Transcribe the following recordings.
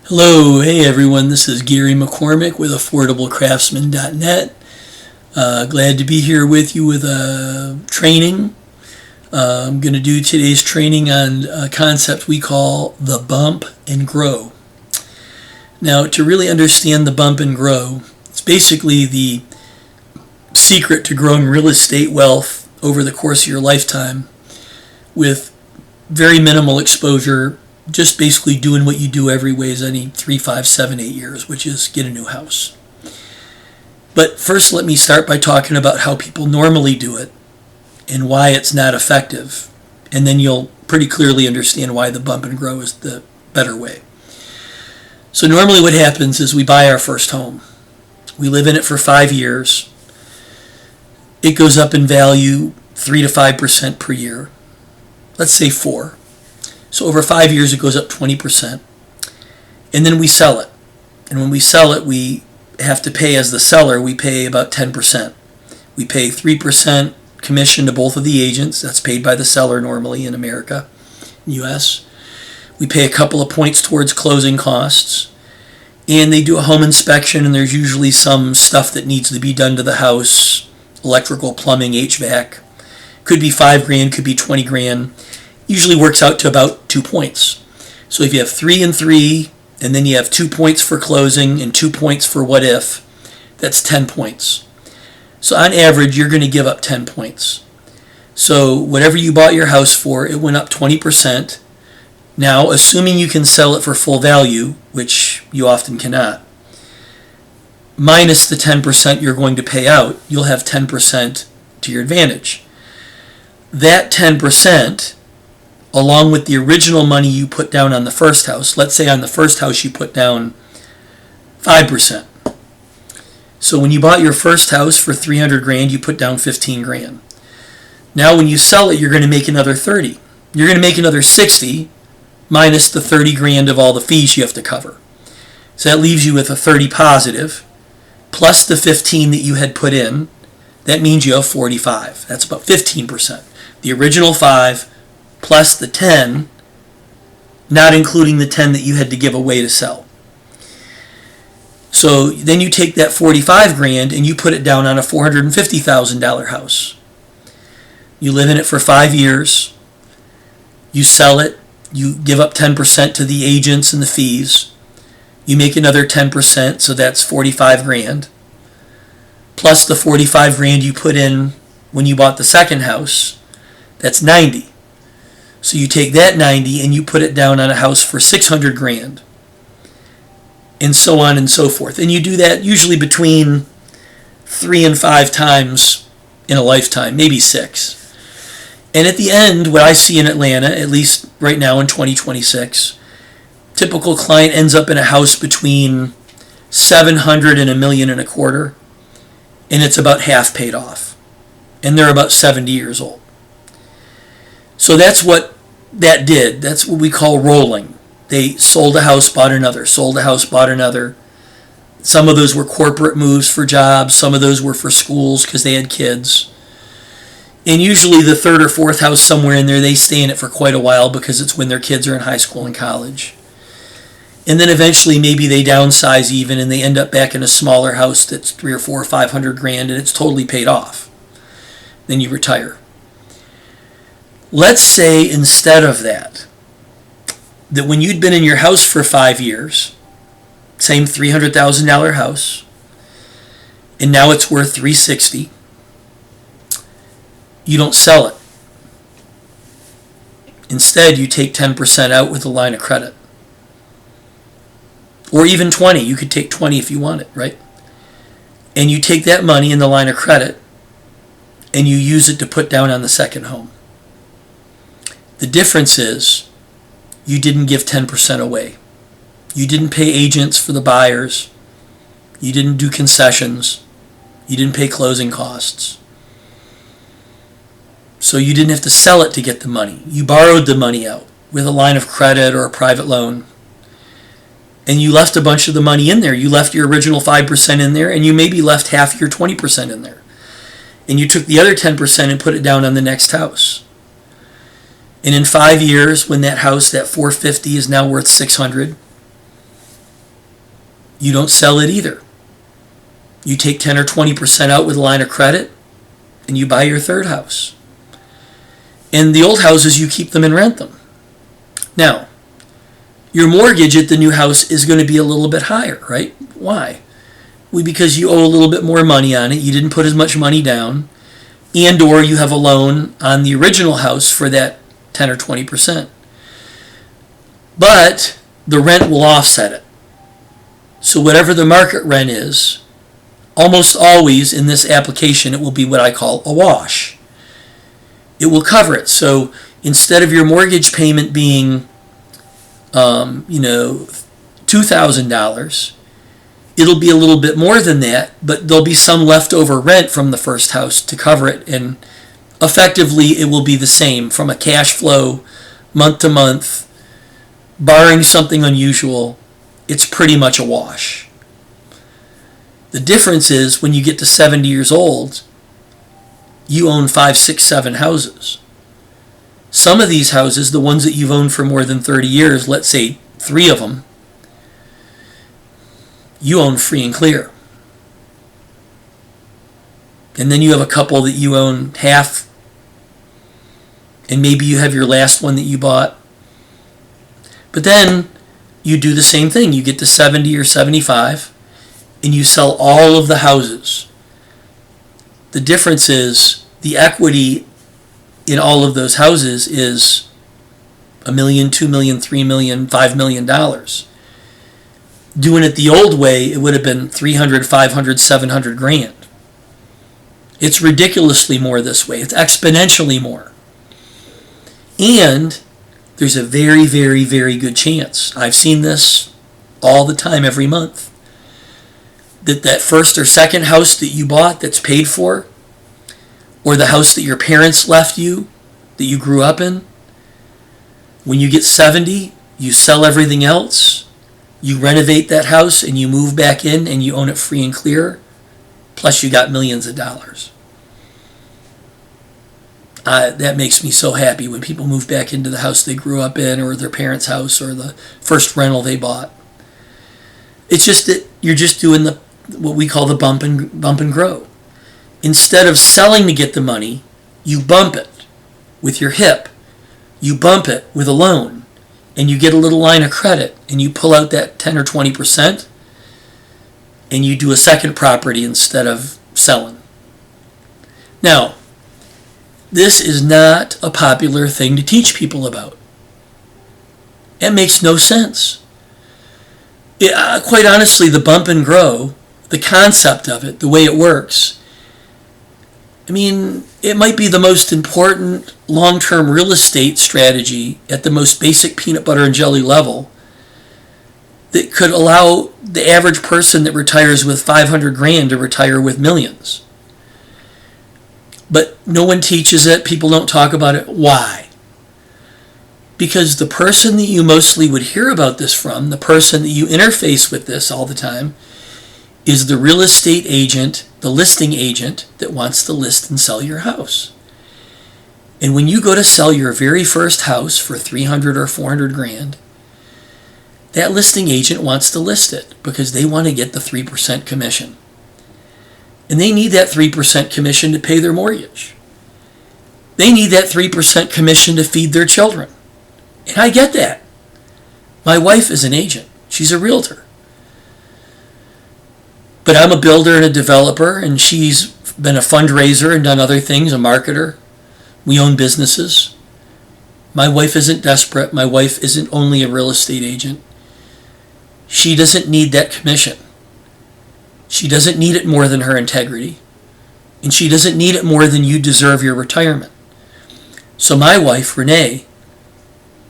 Hello, hey everyone, this is Gary McCormick with AffordableCraftsman.net. Glad to be here with you with a training. I'm going to do today's training on a concept we call the bump and grow. Now, to really understand the bump and grow, it's basically the secret to growing real estate wealth over the course of your lifetime with very minimal exposure, just basically doing what you do every ways any 3, 5, 7, 8 years, which is get a new house. But first, let me start by talking about how people normally do it and why it's not effective. And then you'll pretty clearly understand why the bump and grow is the better way. So normally what happens is we buy our first home. We live in it for 5 years. It goes up in value 3 to 5% per year. Let's say 4. So over 5 years, it goes up 20%. And then we sell it. And when we sell it, we have to pay, as the seller, we pay about 10%. We pay 3% commission to both of the agents. That's paid by the seller normally in America, US. We pay a couple of points towards closing costs. And they do a home inspection, and there's usually some stuff that needs to be done to the house, electrical, plumbing, HVAC. Could be $5,000, could be $20,000. Usually works out to about 2 points. So if you have 3 and 3, and then you have 2 points for closing and 2 points for what if, that's 10 points. So on average, you're going to give up 10 points. So whatever you bought your house for, it went up 20%. Now, assuming you can sell it for full value, which you often cannot, minus the 10% you're going to pay out, you'll have 10% to your advantage. That 10%, along with the original money you put down on the first house. Let's say on the first house you put down 5%. So when you bought your first house for $300,000, you put down $15,000. Now when you sell it, you're going to make another 30. You're going to make another 60 minus the 30,000 of all the fees you have to cover. So that leaves you with a 30 positive plus the 15 that you had put in. That means you have 45. That's about 15%. The original 5 plus the 10, not including the 10 that you had to give away to sell. So then you take that $45,000 and you put it down on a $450,000 house. You live in it for 5 years. You sell it. You give up 10% to the agents and the fees. You make another 10%, so that's $45,000. Plus the $45,000 you put in when you bought the second house, that's $90,000. So you take that $90,000 and you put it down on a house for $600,000, and so on and so forth. And you do that usually between 3 and 5 times in a lifetime, maybe 6. And at the end, what I see in Atlanta, at least right now in 2026, typical client ends up in a house between $700,000 and $1.25 million, and it's about half paid off. And they're about 70 years old. So that's what that did. That's what we call rolling. They sold a house, bought another, sold a house, bought another. Some of those were corporate moves for jobs. Some of those were for schools because they had kids. And usually the third or fourth house somewhere in there, they stay in it for quite a while because it's when their kids are in high school and college. And then eventually maybe they downsize even and they end up back in a smaller house that's 3 or 4 or $500,000 and it's totally paid off. Then you retire. Let's say instead of that when you'd been in your house for 5 years, same $300,000 house, and now it's worth $360,000, you don't sell it. Instead, you take 10% out with a line of credit. Or even 20. You could take 20 if you want it, right? And you take that money in the line of credit and you use it to put down on the second home. The difference is you didn't give 10% away. You didn't pay agents for the buyers. You didn't do concessions. You didn't pay closing costs. So you didn't have to sell it to get the money. You borrowed the money out with a line of credit or a private loan. And you left a bunch of the money in there. You left your original 5% in there, and you maybe left half your 20% in there. And you took the other 10% and put it down on the next house. And in 5 years, when that house, that 450 is now worth 600, You don't sell it either. You take 10 or 20% out with a line of credit and you buy your third house. And the old houses, you keep them and rent them. Now, your mortgage at the new house is going to be a little bit higher, right? Why? Well, because you owe a little bit more money on it. You didn't put as much money down, and or you have a loan on the original house for that 10 or 20%. But the rent will offset it. So whatever the market rent is, almost always in this application, it will be what I call a wash. It will cover it. So instead of your mortgage payment being, $2,000, it'll be a little bit more than that, but there'll be some leftover rent from the first house to cover it, and effectively it will be the same from a cash flow month to month, barring something unusual. It's pretty much a wash. The difference is when you get to 70 years old, you own 5, 6, 7 houses. Some of these houses, the ones that you've owned for more than 30 years, let's say 3 of them, you own free and clear. And then you have a couple that you own half, and maybe you have your last one that you bought. But then you do the same thing. You get to 70 or 75, and you sell all of the houses. The difference is the equity in all of those houses is $1 million, $2 million, $3 million, $5 million. Doing it the old way, it would have been 300, 500, 700 grand. It's ridiculously more this way. It's exponentially more. And there's a very, very, very good chance, I've seen this all the time every month, that first or second house that you bought that's paid for, or the house that your parents left you, that you grew up in, when you get 70, you sell everything else, you renovate that house, and you move back in, and you own it free and clear, plus you got millions of dollars. That makes me so happy when people move back into the house they grew up in, or their parents' house, or the first rental they bought. It's just that you're just doing what we call the bump and grow. Instead of selling to get the money, you bump it with your hip. You bump it with a loan, and you get a little line of credit, and you pull out that 10 or 20%, and you do a second property instead of selling. Now, this is not a popular thing to teach people about. It makes no sense. Quite honestly, the bump and grow, the concept of it, the way it works, I mean, it might be the most important long-term real estate strategy at the most basic peanut butter and jelly level that could allow the average person that retires with 500 grand to retire with millions. But no one teaches it. People don't talk about it. Why? Because the person that you mostly would hear about this from, the person that you interface with this all the time, is the real estate agent, the listing agent that wants to list and sell your house. And when you go to sell your very first house for 300 or 400 grand, that listing agent wants to list it because they want to get the 3% commission. And they need that 3% commission to pay their mortgage. They need that 3% commission to feed their children. And I get that. My wife is an agent. She's a realtor. But I'm a builder and a developer, and she's been a fundraiser and done other things, a marketer. We own businesses. My wife isn't desperate. My wife isn't only a real estate agent. She doesn't need that commission. She doesn't need it more than her integrity. And she doesn't need it more than you deserve your retirement. So my wife, Renee,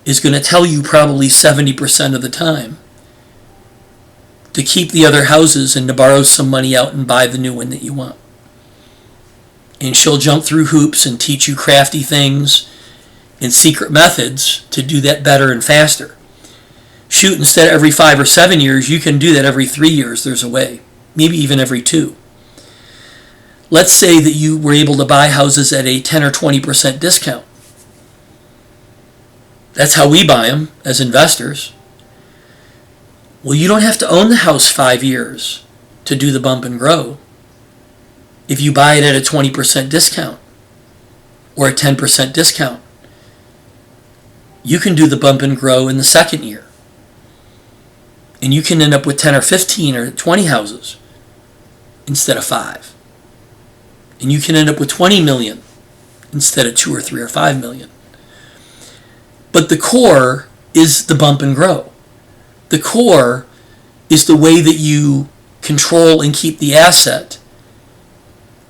is going to tell you probably 70% of the time to keep the other houses and to borrow some money out and buy the new one that you want. And she'll jump through hoops and teach you crafty things and secret methods to do that better and faster. Shoot, instead of every 5 or 7 years, you can do that every 3 years. There's a way. Maybe even every 2. Let's say that you were able to buy houses at a 10 or 20% discount. That's how we buy them as investors. Well, you don't have to own the house 5 years to do the bump and grow if you buy it at a 20% discount or a 10% discount. You can do the bump and grow in the second year. And you can end up with 10 or 15 or 20 houses instead of 5. And you can end up with 20 million instead of 2 or 3 or 5 million. But the core is the bump and grow. The core is the way that you control and keep the asset.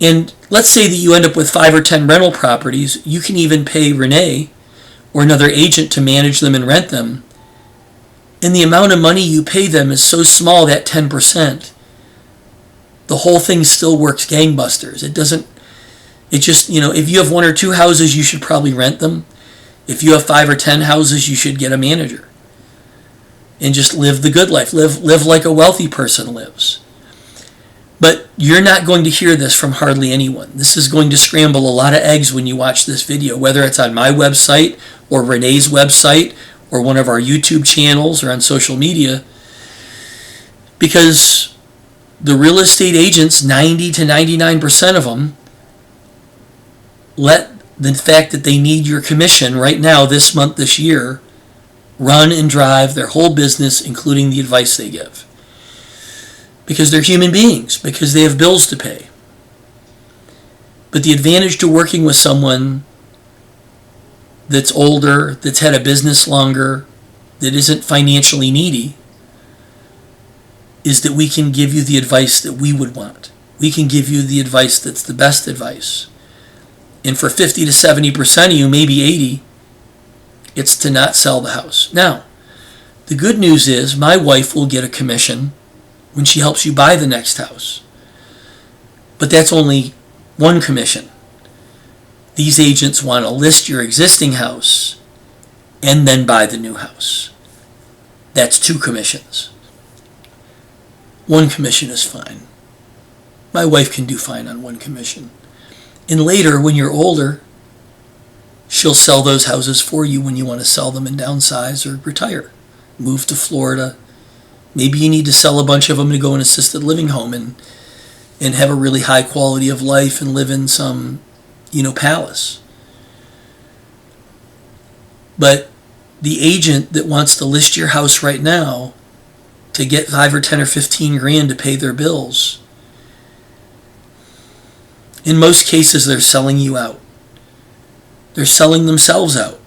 And let's say that you end up with 5 or 10 rental properties. You can even pay Renee or another agent to manage them and rent them. And the amount of money you pay them is so small, that 10%, the whole thing still works gangbusters. If you have 1 or 2 houses, you should probably rent them. If you have 5 or 10 houses, you should get a manager. And just live the good life. Live like a wealthy person lives. But you're not going to hear this from hardly anyone. This is going to scramble a lot of eggs when you watch this video, whether it's on my website or Renee's website or one of our YouTube channels or on social media. Because the real estate agents, 90 to 99% of them, let the fact that they need your commission right now, this month, this year, run and drive their whole business, including the advice they give. Because they're human beings, because they have bills to pay. But the advantage to working with someone that's older, that's had a business longer, that isn't financially needy, is that we can give you the advice that we would want. We can give you the advice that's the best advice. And for 50 to 70% of you, maybe 80, it's to not sell the house. Now, the good news is my wife will get a commission when she helps you buy the next house. But that's only one commission. These agents want to list your existing house and then buy the new house. That's 2 commissions. 1 commission is fine. My wife can do fine on 1 commission. And later, when you're older, she'll sell those houses for you when you want to sell them and downsize or retire. Move to Florida. Maybe you need to sell a bunch of them to go in an assisted living home and have a really high quality of life and live in some, palace. But the agent that wants to list your house right now to get 5 or 10 or 15 grand to pay their bills, in most cases they're selling you out. They're selling themselves out.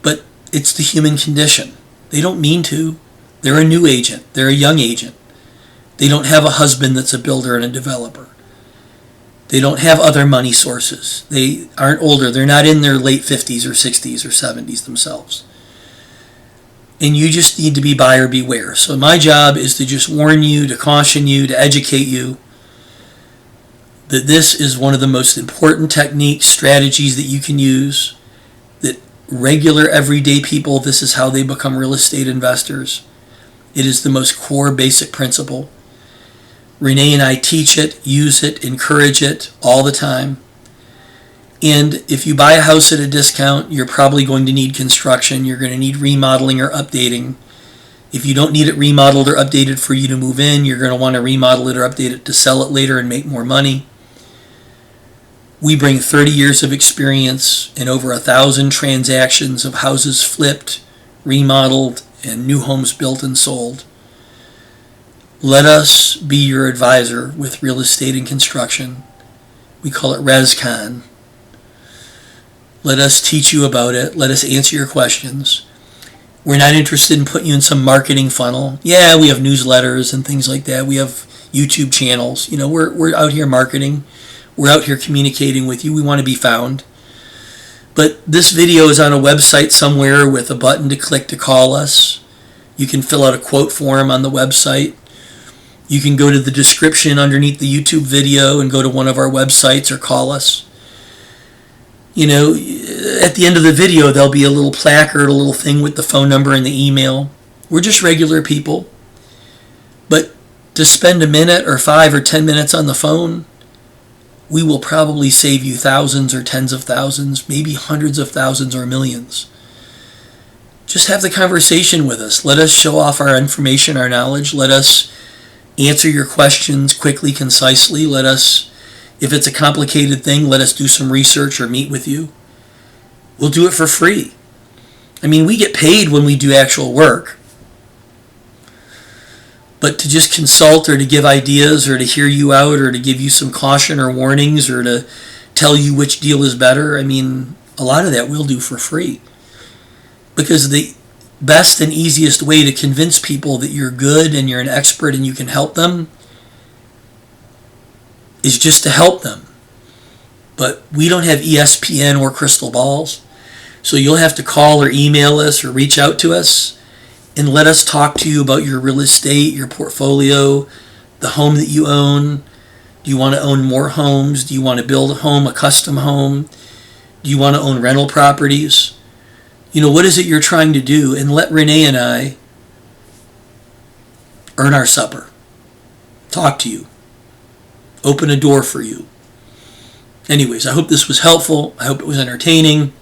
But it's the human condition. They don't mean to. They're a new agent. They're a young agent. They don't have a husband that's a builder and a developer. They don't have other money sources. They aren't older. They're not in their late 50s or 60s or 70s themselves. And you just need to be buyer beware. So my job is to just warn you, to caution you, to educate you that this is one of the most important techniques, strategies that you can use, that regular everyday people, this is how they become real estate investors. It is the most core basic principle. Renee and I teach it, use it, encourage it all the time. And if you buy a house at a discount, you're probably going to need construction. You're going to need remodeling or updating. If you don't need it remodeled or updated for you to move in, you're going to want to remodel it or update it to sell it later and make more money. We bring 30 years of experience and over 1,000 transactions of houses flipped, remodeled, and new homes built and sold. Let us be your advisor with real estate and construction. We call it ResCon. Let us teach you about it. Let us answer your questions. We're not interested in putting you in some marketing funnel. Yeah, we have newsletters and things like that. We have YouTube channels. We're out here marketing. We're out here communicating with you. We want to be found. But this video is on a website somewhere with a button to click to call us. You can fill out a quote form on the website. You can go to the description underneath the YouTube video and go to one of our websites or call us. At the end of the video, there'll be a little placard, a little thing with the phone number and the email. We're just regular people. But to spend a minute or 5 or 10 minutes on the phone, we will probably save you thousands or tens of thousands, maybe hundreds of thousands or millions. just have the conversation with us. Let us show off our information, our knowledge. Let us answer your questions quickly, concisely. Let us, if it's a complicated thing, let us do some research or meet with you. We'll do it for free. I mean, we get paid when we do actual work. But to just consult or to give ideas or to hear you out or to give you some caution or warnings or to tell you which deal is better, I mean, a lot of that we'll do for free. Because the best and easiest way to convince people that you're good and you're an expert and you can help them is just to help them. But we don't have ESPN or crystal balls. So you'll have to call or email us or reach out to us and let us talk to you about your real estate, your portfolio, the home that you own. Do you want to own more homes? Do you want to build a home, a custom home? Do you want to own rental properties? You know, what is it you're trying to do? And let Renee and I earn our supper. Talk to you. Open a door for you. Anyways, I hope this was helpful. I hope it was entertaining.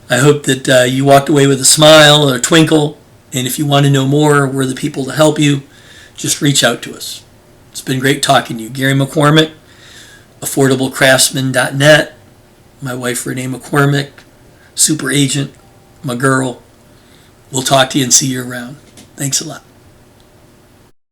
I hope that you walked away with a smile or a twinkle. And if you want to know more, we're the people to help you. Just reach out to us. It's been great talking to you. Gary McCormick, AffordableCraftsman.net. My wife, Renee McCormick, super agent, my girl. We'll talk to you and see you around. Thanks a lot.